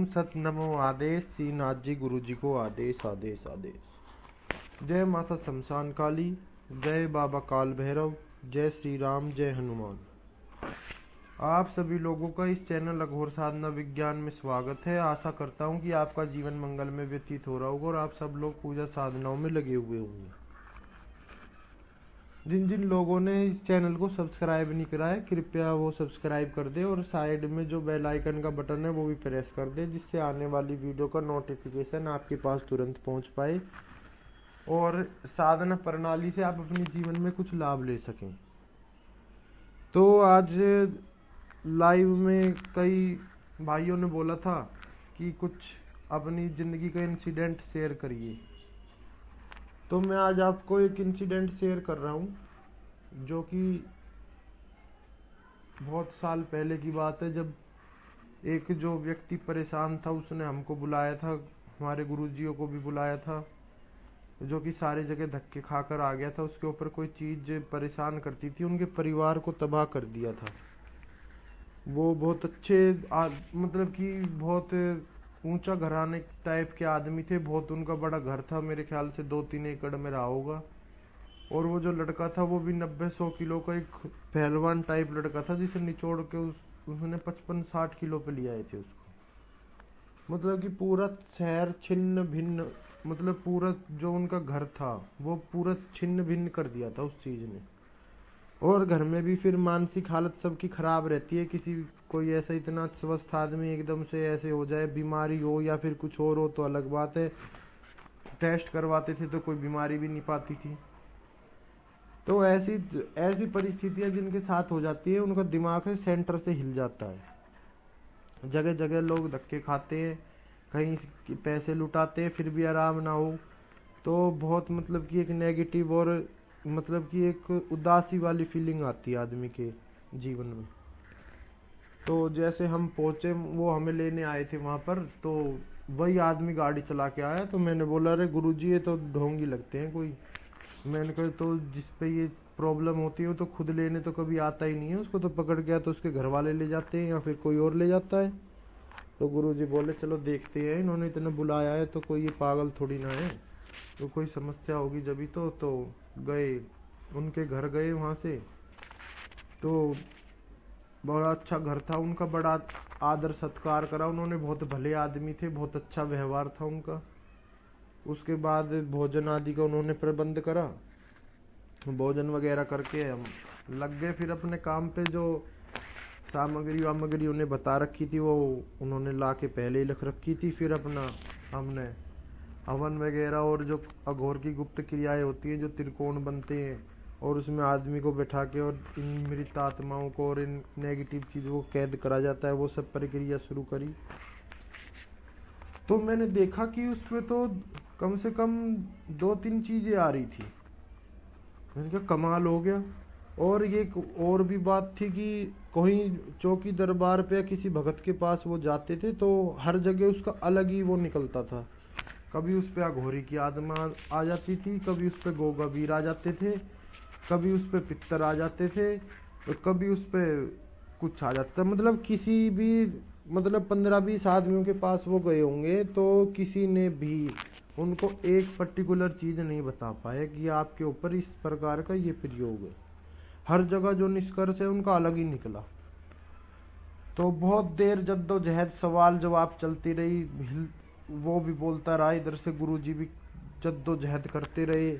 ओम सत नमो आदेश। श्री नाथ जी गुरु जी को आदेश आदेश आदेश। जय माता शमशान काली, जय बाबा काल भैरव, जय श्री राम, जय हनुमान। आप सभी लोगों का इस चैनल अघोर साधना विज्ञान में स्वागत है। आशा करता हूँ कि आपका जीवन मंगल में व्यतीत हो रहा होगा और आप सब लोग पूजा साधनाओं में लगे हुए होंगे। जिन जिन लोगों ने इस चैनल को सब्सक्राइब नहीं करा है, कृपया वो सब्सक्राइब कर दे और साइड में जो बेल आइकन का बटन है वो भी प्रेस कर दे, जिससे आने वाली वीडियो का नोटिफिकेशन आपके पास तुरंत पहुंच पाए और साधना प्रणाली से आप अपने जीवन में कुछ लाभ ले सकें। तो आज लाइव में कई भाइयों ने बोला था कि कुछ अपनी ज़िंदगी का इंसिडेंट शेयर करिए, तो मैं आज आपको एक इंसिडेंट शेयर कर रहा हूँ जो कि बहुत साल पहले की बात है। जब एक जो व्यक्ति परेशान था उसने हमको बुलाया था, हमारे गुरुजियों को भी बुलाया था, जो कि सारे जगह धक्के खाकर आ गया था। उसके ऊपर कोई चीज़ परेशान करती थी, उनके परिवार को तबाह कर दिया था। वो बहुत अच्छे मतलब कि बहुत ऊंचा घराने टाइप के आदमी थे। बहुत उनका बड़ा घर था, मेरे ख्याल से 2-3 एकड़ में रहा होगा। और वो जो लड़का था वो भी 90-100 किलो का एक पहलवान टाइप लड़का था, जिसे निचोड़ के उसने 55-60 किलो पे ले आए थे उसको। मतलब कि पूरा शहर छिन्न भिन्न, मतलब पूरा जो उनका घर था वो पूरा छिन्न भिन्न कर दिया था उस चीज़ ने। और घर में भी फिर मानसिक हालत सबकी खराब रहती है। किसी कोई ऐसा इतना स्वस्थ आदमी एकदम से ऐसे हो जाए, बीमारी हो या फिर कुछ और हो तो अलग बात है। टेस्ट करवाते थे तो कोई बीमारी भी नहीं पाती थी। तो ऐसी ऐसी परिस्थितियां जिनके साथ हो जाती है, उनका दिमाग है सेंटर से हिल जाता है। जगह जगह लोग धक्के खाते हैं, कहीं पैसे लुटाते हैं, फिर भी आराम ना हो तो बहुत मतलब कि एक नेगेटिव और मतलब कि एक उदासी वाली फीलिंग आती है आदमी के जीवन में। तो जैसे हम पहुंचे, वो हमें लेने आए थे वहां पर, तो वही आदमी गाड़ी चला के आया। तो मैंने बोला, अरे गुरुजी ये तो ढोंगी लगते हैं कोई। मैंने कहा तो जिस पे ये प्रॉब्लम होती है वो तो खुद लेने तो कभी आता ही नहीं है, उसको तो पकड़ गया तो उसके घर वाले ले जाते हैं या फिर कोई और ले जाता है। तो गुरुजी बोले चलो देखते हैं, इन्होंने इतना बुलाया है तो कोई ये पागल थोड़ी ना है, तो कोई समस्या होगी जब तो गए उनके घर, गए वहाँ से। तो बड़ा अच्छा घर था उनका, बड़ा आदर सत्कार करा उन्होंने, बहुत भले आदमी थे, बहुत अच्छा व्यवहार था उनका। उसके बाद भोजन आदि का उन्होंने प्रबंध करा, भोजन वगैरह करके हम लग गए फिर अपने काम पे। जो सामग्री उन्हें बता रखी थी वो उन्होंने ला के पहले ही लिख रखी थी। फिर अपना हमने हवन वगैरह और जो अघोर की गुप्त क्रियाएं होती हैं, जो त्रिकोण बनते हैं और उसमें आदमी को बैठा के और इन मृत आत्माओं को और इन नेगेटिव चीज़ों को कैद करा जाता है, वो सब प्रक्रिया शुरू करी। तो मैंने देखा कि उसमें तो कम से कम 2-3 चीज़ें आ रही थी। मैंने कहा कमाल हो गया। और ये और भी बात थी कि कोई चौकी दरबार पे किसी भगत के पास वो जाते थे तो हर जगह उसका अलग ही वो निकलता था। कभी उस पे अघोरी की आत्मा आ जाती थी, कभी उस पे गोगावीर आ जाते थे, कभी उस पे पित्तर आ जाते थे, तो कभी उस पे कुछ आ जाता। मतलब किसी भी मतलब 15-20 आदमियों के पास वो गए होंगे तो किसी ने भी उनको एक पर्टिकुलर चीज़ नहीं बता पाए कि आपके ऊपर इस प्रकार का ये प्रयोग है। हर जगह जो निष्कर्ष है उनका अलग ही निकला। तो बहुत देर जद्दोजहद, सवाल जवाब चलती रही। वो भी बोलता रहा, इधर से गुरुजी भी जद्दोजहद करते रहे।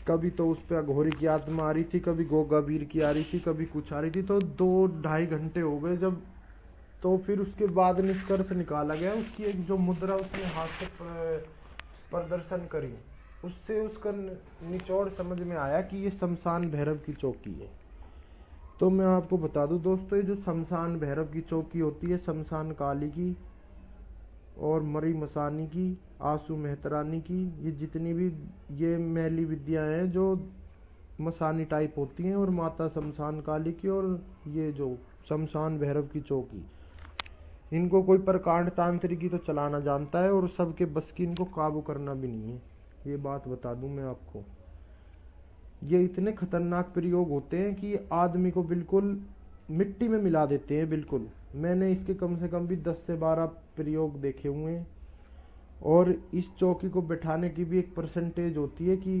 कभी तो उस पर अघोरी की आत्मा आ रही थी, कभी गोगावीर की आ रही थी, कभी कुछ आ रही थी। तो 2-2.5 घंटे हो गए जब। तो फिर उसके बाद निष्कर्ष निकाला गया। उसकी एक जो मुद्रा उसने हाथ से प्रदर्शन करी, उससे उसका निचोड़ समझ में आया कि ये शमशान भैरव की चौकी है। तो मैं आपको बता दूं दोस्तों, ये जो शमशान भैरव की चौकी होती है, शमशान काली की और मरी मसानी की, आंसू मेहतरानी की, ये जितनी भी ये मैली विद्याएं हैं जो मसानी टाइप होती हैं, और माता शमशान काली की और ये जो शमशान भैरव की चौकी, इनको कोई प्रकांड तांत्रिकी तो चलाना जानता है और सबके बस की इनको काबू करना भी नहीं है। ये बात बता दूं मैं आपको। ये इतने खतरनाक प्रयोग होते हैं कि आदमी को बिल्कुल मिट्टी में मिला देते हैं, बिल्कुल मैंने इसके कम से कम भी 10 से 12 प्रयोग देखे हुए हैं। और इस चौकी को बैठाने की भी एक परसेंटेज होती है कि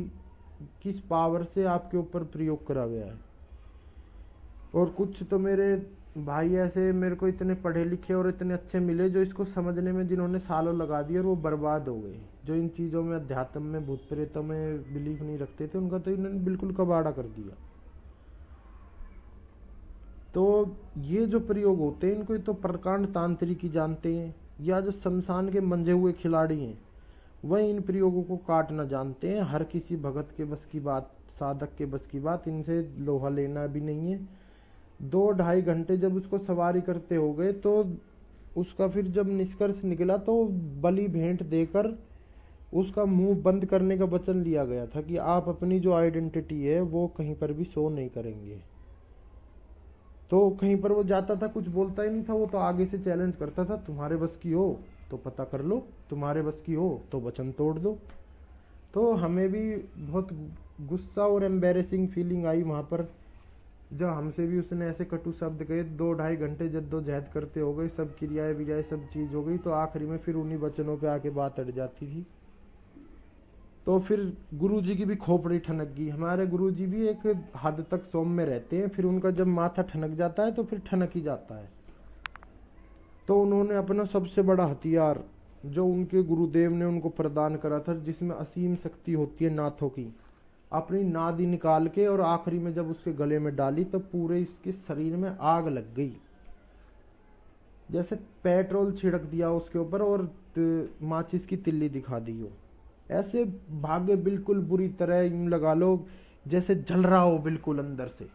किस पावर से आपके ऊपर प्रयोग करा गया है। और कुछ तो मेरे भाई ऐसे मेरे को इतने पढ़े लिखे और इतने अच्छे मिले जो इसको समझने में जिन्होंने सालों लगा दिए और वो बर्बाद हो गए। जो इन चीज़ों में, अध्यात्म में, भूत प्रेतों में बिलीव नहीं रखते थे, उनका तो इन्होंने बिल्कुल कबाड़ा कर दिया। तो ये जो प्रयोग होते हैं इनको तो प्रकांड तांत्रिक ही जानते हैं, या जो शमशान के मंजे हुए खिलाड़ी हैं वह इन प्रयोगों को काटना जानते हैं। हर किसी भगत के बस की बात, साधक के बस की बात इनसे लोहा लेना भी नहीं है। 2-2.5 घंटे जब उसको सवारी करते हो गए तो उसका फिर जब निष्कर्ष निकला तो बलि भेंट देकर उसका मुंह बंद करने का वचन लिया गया था कि आप अपनी जो आइडेंटिटी है वो कहीं पर भी शो नहीं करेंगे। तो कहीं पर वो जाता था, कुछ बोलता ही नहीं था, वो तो आगे से चैलेंज करता था, तुम्हारे बस की हो तो पता कर लो, तुम्हारे बस की हो तो वचन तोड़ दो। तो हमें भी बहुत गुस्सा और एम्बेरेसिंग फीलिंग आई वहाँ पर, जब हमसे भी उसने ऐसे कटु शब्द कहे। 2-2.5 घंटे जद्दोजहद करते हो गए, सब क्रियाएं विरियाएं सब चीज हो गई, तो आखिरी में फिर उन्हीं वचनों पे आके बात अड़ जाती थी। तो फिर गुरुजी की भी खोपड़ी ठनक गई। हमारे गुरुजी भी एक हद तक सौम्य रहते हैं, फिर उनका जब माथा ठनक जाता है तो फिर ठनक ही जाता है। तो उन्होंने अपना सबसे बड़ा हथियार जो उनके गुरुदेव ने उनको प्रदान करा था, जिसमें असीम शक्ति होती है नाथों की, अपनी नादी निकाल के और आखिरी में जब उसके गले में डाली तो पूरे इसके शरीर में आग लग गई, जैसे पेट्रोल छिड़क दिया उसके ऊपर और माचिस की तिल्ली दिखा दी हो। ऐसे भागे बिल्कुल बुरी तरह, यूं लगा लो जैसे जल रहा हो बिल्कुल अंदर से।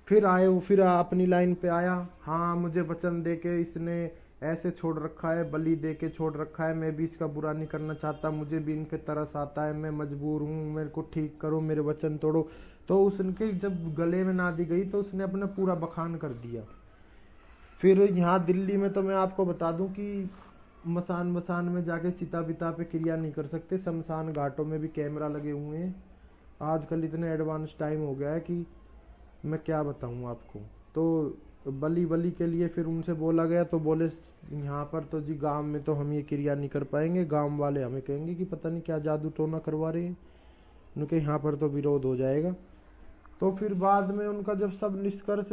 फिर आए वो, फिर अपनी लाइन पे आया, हाँ मुझे वचन दे के इसने ऐसे छोड़ रखा है, बलि दे के छोड़ रखा है, मैं भी इसका बुरा नहीं करना चाहता, मुझे भी इन पे तरस आता है, मैं मजबूर हूँ, मेरे को ठीक करो, मेरे वचन तोड़ो। तो उसके जब गले में नादी गई तो उसने अपना पूरा बखान कर दिया। फिर यहाँ दिल्ली में तो मैं आपको बता दूं कि मसान में जाके चिता बिता पे क्रिया नहीं कर सकते, शमशान घाटों में भी कैमरा लगे हुए हैं। आजकल इतने एडवांस टाइम हो गया है कि मैं क्या बताऊं आपको। तो बलि के लिए फिर उनसे बोला गया तो बोले यहाँ पर तो जी गांव में तो हम ये क्रिया नहीं कर पाएंगे, गांव वाले हमें कहेंगे कि पता नहीं क्या जादू टोना करवा रहे हैं, उनके यहाँ पर तो विरोध हो जाएगा। तो फिर बाद में उनका जब सब निष्कर्ष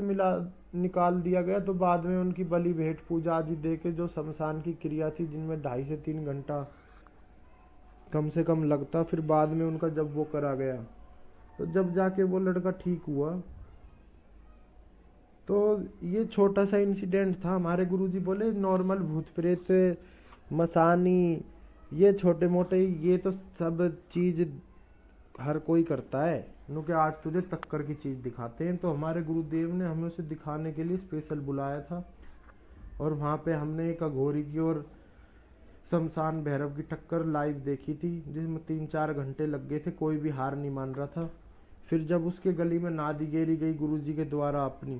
निकाल दिया गया तो बाद में उनकी बलि भेंट पूजा आदि दे के जो शमशान की क्रिया थी जिनमें 2.5 से 3 घंटा कम से कम लगता, फिर बाद में उनका जब वो करा गया तो जब जाके वो लड़का ठीक हुआ। तो ये छोटा सा इंसिडेंट था। हमारे गुरुजी बोले नॉर्मल भूत प्रेत मसानी ये छोटे मोटे ये तो सब चीज हर कोई करता है, उनके आज तुझे टक्कर की चीज दिखाते हैं। तो हमारे गुरुदेव ने हमें उसे दिखाने के लिए स्पेशल बुलाया था और वहाँ पे हमने एक अघोरी की और शमशान भैरव की टक्कर लाइव देखी थी, जिसमें 3-4 घंटे लग गए थे, कोई भी हार नहीं मान रहा था। फिर जब उसके गली में नादी गेरी गई गुरुजी के द्वारा अपनी,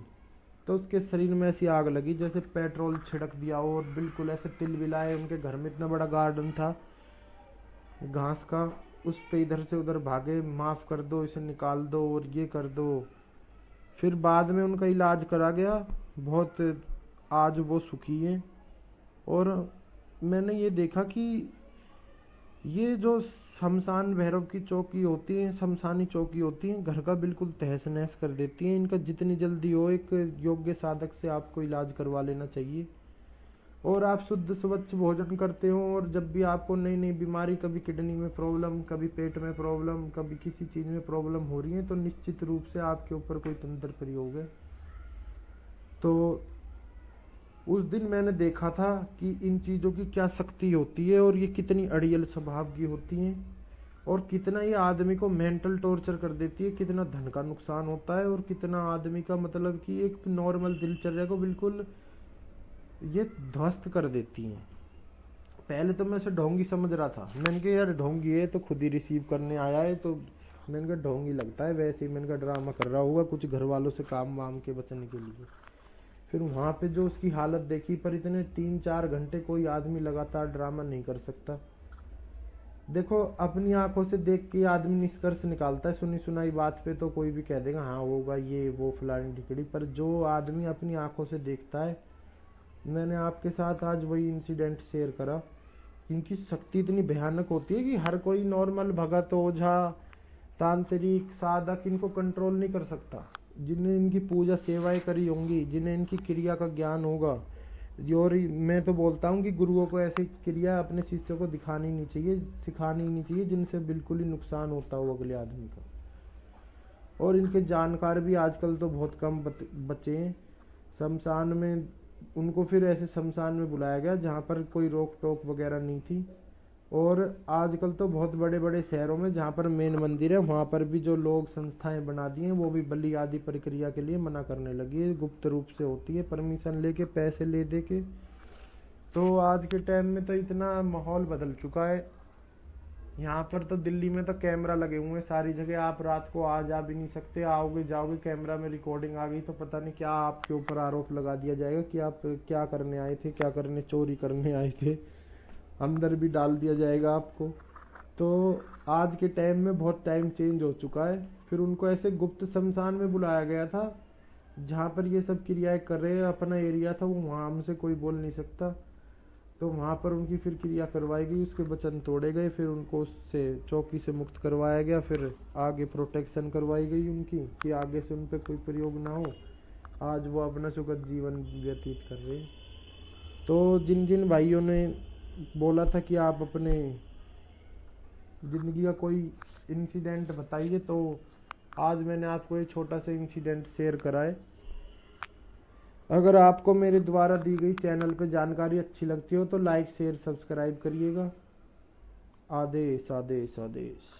तो उसके शरीर में ऐसी आग लगी जैसे पेट्रोल छिड़क दिया हो, और बिल्कुल ऐसे तिल बिलाए। उनके घर में इतना बड़ा गार्डन था घास का, उस पे इधर से उधर भागे, माफ कर दो, इसे निकाल दो और ये कर दो। फिर बाद में उनका इलाज करा गया, बहुत आज वो सुखी है। और मैंने ये देखा कि ये जो शमशान भैरव की चौकी होती है, शमशानी चौकी होती है, घर का बिल्कुल तहस नहस कर देती है। इनका जितनी जल्दी हो एक योग्य साधक से आपको इलाज करवा लेना चाहिए। और आप शुद्ध स्वच्छ भोजन करते हो और जब भी आपको नई नई बीमारी, कभी किडनी में प्रॉब्लम, कभी पेट में प्रॉब्लम, कभी किसी चीज़ में प्रॉब्लम हो रही है, तो निश्चित रूप से आपके ऊपर कोई तंत्र प्रयोग है। तो उस दिन मैंने देखा था कि इन चीज़ों की क्या शक्ति होती है और ये कितनी अड़ियल स्वभाव की होती हैं, और कितना ये आदमी को मेंटल टॉर्चर कर देती है, कितना धन का नुकसान होता है, और कितना आदमी का मतलब कि एक नॉर्मल दिनचर्या को बिल्कुल ये ध्वस्त कर देती हैं। पहले तो मैं इसे ढोंगी समझ रहा था, मैंने कहा यार ढोंगी है तो खुद ही रिसीव करने आया है, तो मैंने कहा ढोंगी लगता है, वैसे ही मैंने कहा ड्रामा कर रहा होगा कुछ घर वालों से काम वाम के बचने के लिए। फिर वहाँ पे जो उसकी हालत देखी, पर इतने 3-4 घंटे कोई आदमी लगातार ड्रामा नहीं कर सकता। देखो, अपनी आंखों से देख के आदमी निष्कर्ष निकालता है, सुनी सुनाई बात पे तो कोई भी कह देगा हाँ होगा ये वो फलानी टिकड़ी, पर जो आदमी अपनी आंखों से देखता है, मैंने आपके साथ आज वही इंसिडेंट शेयर करा। इनकी शक्ति इतनी भयानक होती है कि हर कोई नॉर्मल भगत ओझा तांत्रिक साधक इनको कंट्रोल नहीं कर सकता। जिन्हें इनकी पूजा सेवाएं करी होंगी, जिन्हें इनकी क्रिया का ज्ञान होगा, और मैं तो बोलता हूँ कि गुरुओं को ऐसी क्रिया अपने शिष्यों को दिखानी नहीं चाहिए, सिखानी नहीं चाहिए, जिनसे बिल्कुल ही नुकसान होता हो अगले आदमी का। और इनके जानकार भी आजकल तो बहुत कम बचे हैं। शमशान में उनको फिर ऐसे शमशान में बुलाया गया जहाँ पर कोई रोक टोक वगैरह नहीं थी। और आजकल तो बहुत बड़े बड़े शहरों में जहाँ पर मेन मंदिर है वहाँ पर भी जो लोग संस्थाएं बना दी हैं वो भी बलि आदि प्रक्रिया के लिए मना करने लगी है। गुप्त रूप से होती है, परमिशन लेके, पैसे ले दे के। तो आज के टाइम में तो इतना माहौल बदल चुका है। यहाँ पर तो दिल्ली में तो कैमरा लगे हुए हैं सारी जगह, आप रात को आ जा भी नहीं सकते, आओगे जाओगे कैमरा में रिकॉर्डिंग आ गई तो पता नहीं क्या आपके ऊपर आरोप लगा दिया जाएगा कि आप क्या करने आए थे, क्या करने, चोरी करने आए थे, अंदर भी डाल दिया जाएगा आपको। तो आज के टाइम में बहुत टाइम चेंज हो चुका है। फिर उनको ऐसे गुप्त शमशान में बुलाया गया था जहाँ पर ये सब क्रियाएं कर रहे हैं, अपना एरिया था वो, वहाँ हमसे कोई बोल नहीं सकता। तो वहाँ पर उनकी फिर क्रिया करवाई गई, उसके वचन तोड़े गए, फिर उनको उससे चौकी से मुक्त करवाया गया, फिर आगे प्रोटेक्शन करवाई गई उनकी कि आगे से उन पर कोई प्रयोग ना हो। आज वो अपना सुखद जीवन व्यतीत कर रहे हैं। तो जिन जिन भाइयों ने बोला था कि आप अपने ज़िंदगी का कोई इंसिडेंट बताइए, तो आज मैंने आपको एक छोटा सा इंसिडेंट शेयर करा है। अगर आपको मेरे द्वारा दी गई चैनल पे जानकारी अच्छी लगती हो तो लाइक शेयर सब्सक्राइब करिएगा। आदेश आदेश आदेश।